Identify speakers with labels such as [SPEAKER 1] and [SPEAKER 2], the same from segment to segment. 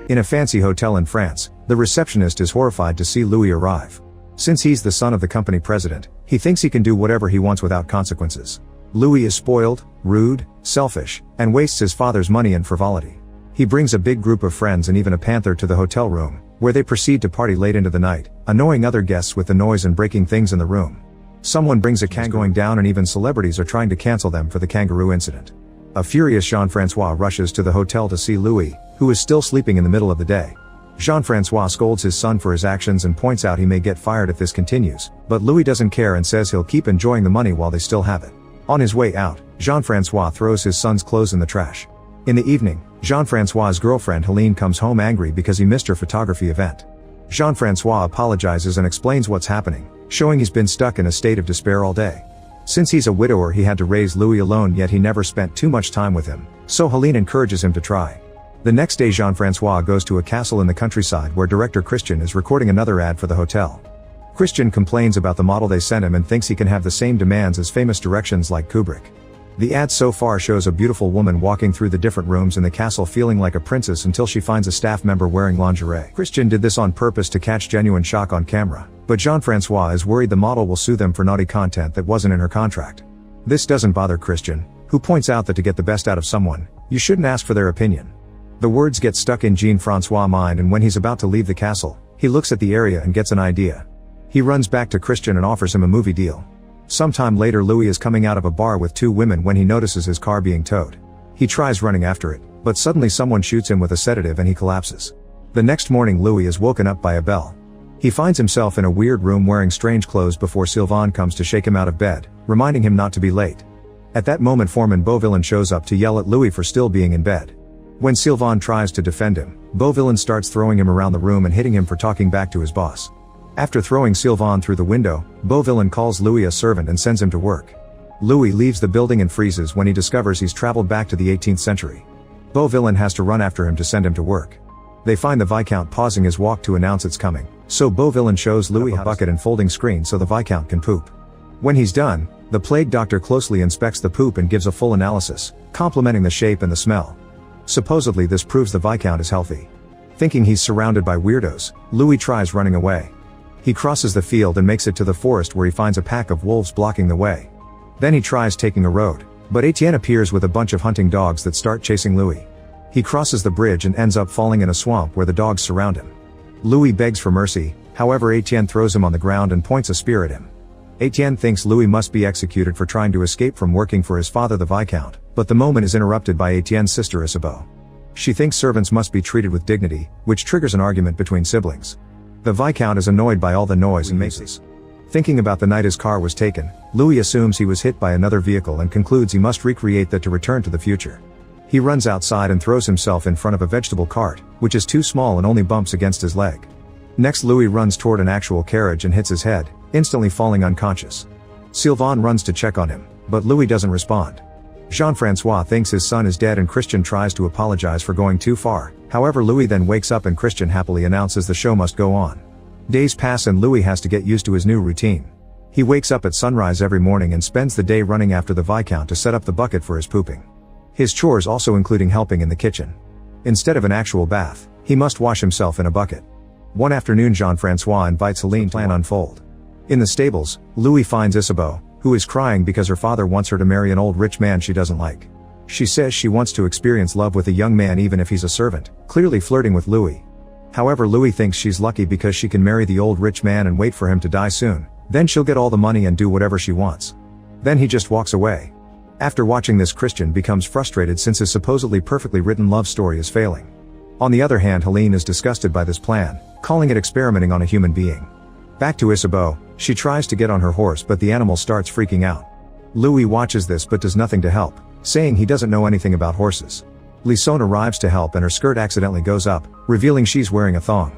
[SPEAKER 1] In a fancy hotel in France, the receptionist is horrified to see Louis arrive. Since he's the son of the company president, he thinks he can do whatever he wants without consequences. Louis is spoiled, rude, selfish, and wastes his father's money in frivolity. He brings a big group of friends and even a panther to the hotel room, where they proceed to party late into the night, annoying other guests with the noise and breaking things in the room. Someone brings a kangaroo going down and even celebrities are trying to cancel them for the kangaroo incident. A furious Jean-Francois rushes to the hotel to see Louis, who is still sleeping in the middle of the day. Jean-Francois scolds his son for his actions and points out he may get fired if this continues, but Louis doesn't care and says he'll keep enjoying the money while they still have it. On his way out, Jean-Francois throws his son's clothes in the trash. In the evening, Jean-Francois's girlfriend Helene comes home angry because he missed her photography event. Jean-Francois apologizes and explains what's happening, showing he's been stuck in a state of despair all day. Since he's a widower, he had to raise Louis alone, yet he never spent too much time with him, so Helene encourages him to try. The next day, Jean-Francois goes to a castle in the countryside where director Christian is recording another ad for the hotel. Christian complains about the model they sent him and thinks he can have the same demands as famous directions like Kubrick. The ad so far shows a beautiful woman walking through the different rooms in the castle feeling like a princess until she finds a staff member wearing lingerie. Christian did this on purpose to catch genuine shock on camera, but Jean-Francois is worried the model will sue them for naughty content that wasn't in her contract. This doesn't bother Christian, who points out that to get the best out of someone, you shouldn't ask for their opinion. The words get stuck in Jean-Francois' mind, and when he's about to leave the castle, he looks at the area and gets an idea. He runs back to Christian and offers him a movie deal. Sometime later, Louis is coming out of a bar with two women when he notices his car being towed. He tries running after it, but suddenly someone shoots him with a sedative and he collapses. The next morning, Louis is woken up by a bell. He finds himself in a weird room wearing strange clothes before Sylvain comes to shake him out of bed, reminding him not to be late. At that moment, Foreman Beauvillain shows up to yell at Louis for still being in bed. When Sylvain tries to defend him, Beauvillain starts throwing him around the room and hitting him for talking back to his boss. After throwing Sylvain through the window, Beauvillain calls Louis a servant and sends him to work. Louis leaves the building and freezes when he discovers he's traveled back to the 18th century. Beauvillain has to run after him to send him to work. They find the Viscount pausing his walk to announce it's coming, so Beauvillain shows Louis a bucket and folding screen so the Viscount can poop. When he's done, the plague doctor closely inspects the poop and gives a full analysis, complimenting the shape and the smell. Supposedly this proves the Viscount is healthy. Thinking he's surrounded by weirdos, Louis tries running away. He crosses the field and makes it to the forest where he finds a pack of wolves blocking the way. Then he tries taking a road, but Etienne appears with a bunch of hunting dogs that start chasing Louis. He crosses the bridge and ends up falling in a swamp where the dogs surround him. Louis begs for mercy, however Etienne throws him on the ground and points a spear at him. Etienne thinks Louis must be executed for trying to escape from working for his father the Viscount, but the moment is interrupted by Etienne's sister Isabeau. She thinks servants must be treated with dignity, which triggers an argument between siblings. The Viscount is annoyed by all the noise and mazes. Thinking about the night his car was taken, Louis assumes he was hit by another vehicle and concludes he must recreate that to return to the future. He runs outside and throws himself in front of a vegetable cart, which is too small and only bumps against his leg. Next, Louis runs toward an actual carriage and hits his head, instantly falling unconscious. Sylvain runs to check on him, but Louis doesn't respond. Jean-Francois thinks his son is dead and Christian tries to apologize for going too far, however Louis then wakes up and Christian happily announces the show must go on. Days pass and Louis has to get used to his new routine. He wakes up at sunrise every morning and spends the day running after the Viscount to set up the bucket for his pooping. His chores also including helping in the kitchen. Instead of an actual bath, he must wash himself in a bucket. One afternoon, Jean-Francois invites Helene to plan unfold. In the stables, Louis finds Isabeau, who is crying because her father wants her to marry an old rich man she doesn't like. She says she wants to experience love with a young man even if he's a servant, clearly flirting with Louis. However, Louis thinks she's lucky because she can marry the old rich man and wait for him to die soon, then she'll get all the money and do whatever she wants. Then he just walks away. After watching this, Christian becomes frustrated since his supposedly perfectly written love story is failing. On the other hand, Helene is disgusted by this plan, calling it experimenting on a human being. Back to Isabeau, she tries to get on her horse but the animal starts freaking out. Louis watches this but does nothing to help, saying he doesn't know anything about horses. Lysone arrives to help and her skirt accidentally goes up, revealing she's wearing a thong.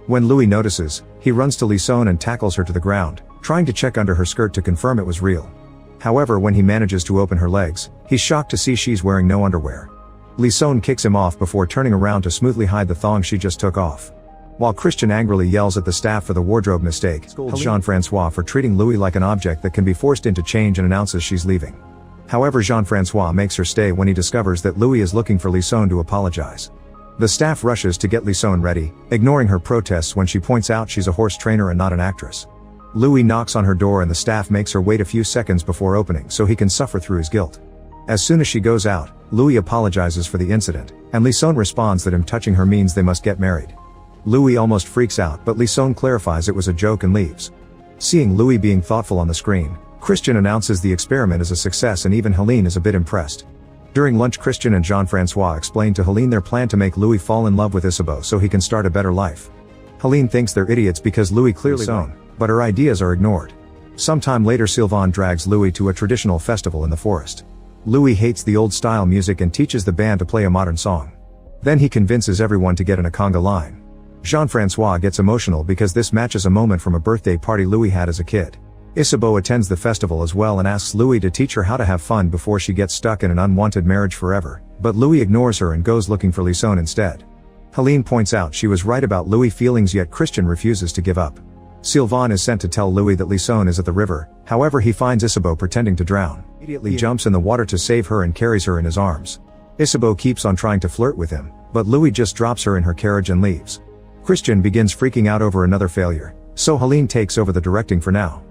[SPEAKER 1] When Louis notices, he runs to Lysone and tackles her to the ground, trying to check under her skirt to confirm it was real. However, when he manages to open her legs, he's shocked to see she's wearing no underwear. Lysone kicks him off before turning around to smoothly hide the thong she just took off. While Christian angrily yells at the staff for the wardrobe mistake, scolds Jean-Francois for treating Louis like an object that can be forced into change and announces she's leaving. However, Jean-Francois makes her stay when he discovers that Louis is looking for Lisson to apologize. The staff rushes to get Lisson ready, ignoring her protests when she points out she's a horse trainer and not an actress. Louis knocks on her door and the staff makes her wait a few seconds before opening so he can suffer through his guilt. As soon as she goes out, Louis apologizes for the incident, and Lisson responds that him touching her means they must get married. Louis almost freaks out, but Lisson clarifies it was a joke and leaves. Seeing Louis being thoughtful on the screen, Christian announces the experiment is a success and even Helene is a bit impressed. During lunch, Christian and Jean-Francois explain to Helene their plan to make Louis fall in love with Isabeau so he can start a better life. Helene thinks they're idiots because Louis clearly known, but her ideas are ignored. Sometime later, Sylvain drags Louis to a traditional festival in the forest. Louis hates the old-style music and teaches the band to play a modern song. Then he convinces everyone to get in a conga line. Jean-Francois gets emotional because this matches a moment from a birthday party Louis had as a kid. Isabeau attends the festival as well and asks Louis to teach her how to have fun before she gets stuck in an unwanted marriage forever, but Louis ignores her and goes looking for Lisson instead. Helene points out she was right about Louis' feelings, yet Christian refuses to give up. Sylvain is sent to tell Louis that Lisson is at the river, however he finds Isabeau pretending to drown. He immediately jumps in the water to save her and carries her in his arms. Isabeau keeps on trying to flirt with him, but Louis just drops her in her carriage and leaves. Christian begins freaking out over another failure, so Helene takes over the directing for now.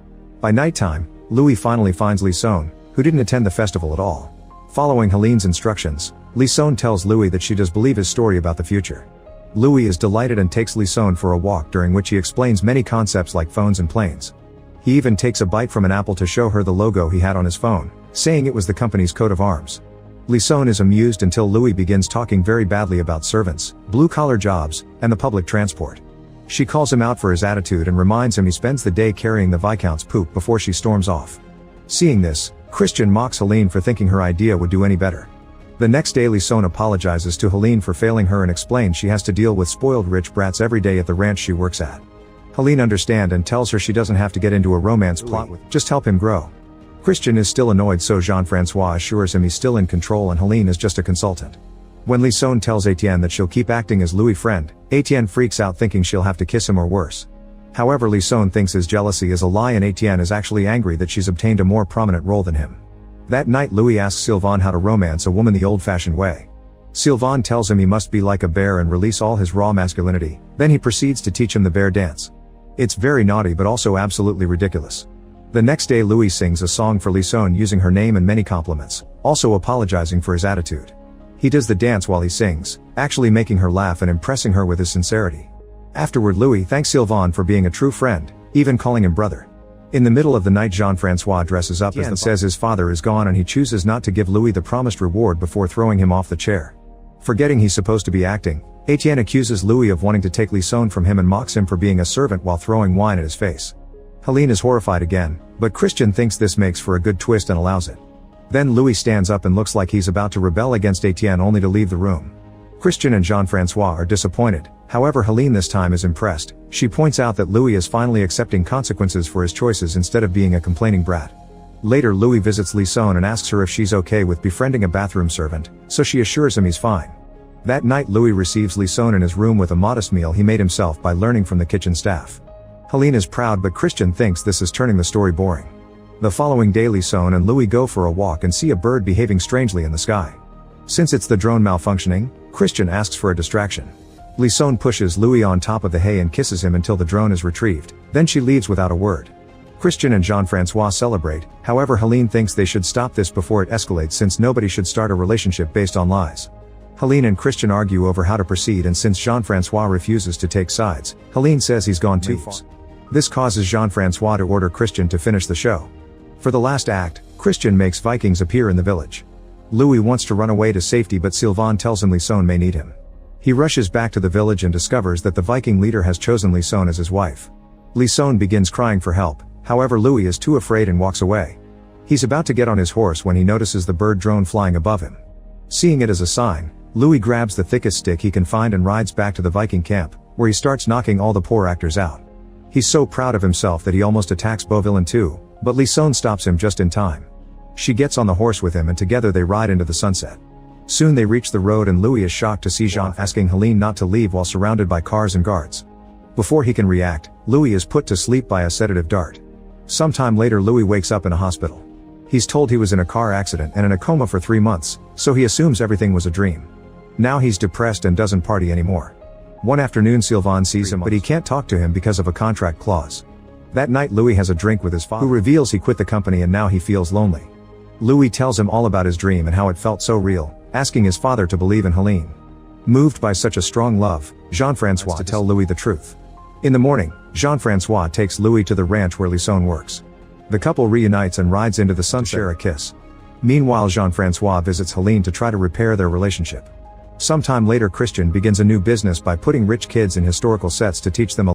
[SPEAKER 1] By nighttime, Louis finally finds Lisson, who didn't attend the festival at all. Following Helene's instructions, Lisson tells Louis that she does believe his story about the future. Louis is delighted and takes Lisson for a walk, during which he explains many concepts like phones and planes. He even takes a bite from an apple to show her the logo he had on his phone, saying it was the company's coat of arms. Lisson is amused until Louis begins talking very badly about servants, blue-collar jobs, and the public transport. She calls him out for his attitude and reminds him he spends the day carrying the Viscount's poop before she storms off. Seeing this, Christian mocks Helene for thinking her idea would do any better. The next day, Lisson apologizes to Helene for failing her and explains she has to deal with spoiled rich brats every day at the ranch she works at. Helene understands and tells her she doesn't have to get into a romance plot with, just help him grow. Christian is still annoyed, so Jean-Francois assures him he's still in control and Helene is just a consultant. When Lisson tells Etienne that she'll keep acting as Louis' friend, Etienne freaks out thinking she'll have to kiss him or worse. However, Lisson thinks his jealousy is a lie and Etienne is actually angry that she's obtained a more prominent role than him. That night, Louis asks Sylvain how to romance a woman the old-fashioned way. Sylvain tells him he must be like a bear and release all his raw masculinity, then he proceeds to teach him the bear dance. It's very naughty but also absolutely ridiculous. The next day, Louis sings a song for Lisson using her name and many compliments, also apologizing for his attitude. He does the dance while he sings, actually making her laugh and impressing her with his sincerity. Afterward, Louis thanks Sylvain for being a true friend, even calling him brother. In the middle of the night, Jean-Francois dresses up and says his father is gone and he chooses not to give Louis the promised reward before throwing him off the chair. Forgetting he's supposed to be acting, Etienne accuses Louis of wanting to take Lisson from him and mocks him for being a servant while throwing wine at his face. Helene is horrified again, but Christian thinks this makes for a good twist and allows it. Then Louis stands up and looks like he's about to rebel against Etienne only to leave the room. Christian and Jean-Francois are disappointed, however Helene this time is impressed. She points out that Louis is finally accepting consequences for his choices instead of being a complaining brat. Later, Louis visits Lisson and asks her if she's okay with befriending a bathroom servant, so she assures him he's fine. That night, Louis receives Lisson in his room with a modest meal he made himself by learning from the kitchen staff. Helene is proud, but Christian thinks this is turning the story boring. The following day, Lisson and Louis go for a walk and see a bird behaving strangely in the sky. Since it's the drone malfunctioning, Christian asks for a distraction. Lisson pushes Louis on top of the hay and kisses him until the drone is retrieved, then she leaves without a word. Christian and Jean-Francois celebrate, however Helene thinks they should stop this before it escalates since nobody should start a relationship based on lies. Helene and Christian argue over how to proceed, and since Jean-Francois refuses to take sides, Helene says he's gone too far. This causes Jean-Francois to order Christian to finish the show. For the last act, Christian makes Vikings appear in the village. Louis wants to run away to safety, but Sylvain tells him Lisson may need him. He rushes back to the village and discovers that the Viking leader has chosen Lisson as his wife. Lisson begins crying for help, however Louis is too afraid and walks away. He's about to get on his horse when he notices the bird drone flying above him. Seeing it as a sign, Louis grabs the thickest stick he can find and rides back to the Viking camp, where he starts knocking all the poor actors out. He's so proud of himself that he almost attacks Beauvillain too, but Lisson stops him just in time. She gets on the horse with him and together they ride into the sunset. Soon they reach the road and Louis is shocked to see Jean asking Helene not to leave while surrounded by cars and guards. Before he can react, Louis is put to sleep by a sedative dart. Sometime later, Louis wakes up in a hospital. He's told he was in a car accident and in a coma for 3 months, so he assumes everything was a dream. Now he's depressed and doesn't party anymore. One afternoon Sylvain sees him, but he can't talk to him because of a contract clause. That night Louis has a drink with his father, who reveals he quit the company and now he feels lonely. Louis tells him all about his dream and how it felt so real, asking his father to believe in Helene. Moved by such a strong love, Jean-Francois to tell Louis the truth. In the morning, Jean-Francois takes Louis to the ranch where Lisson works. The couple reunites and rides into the sun to share a kiss. Meanwhile Jean-Francois visits Helene to try to repair their relationship. Sometime later Christian begins a new business by putting rich kids in historical sets to teach them a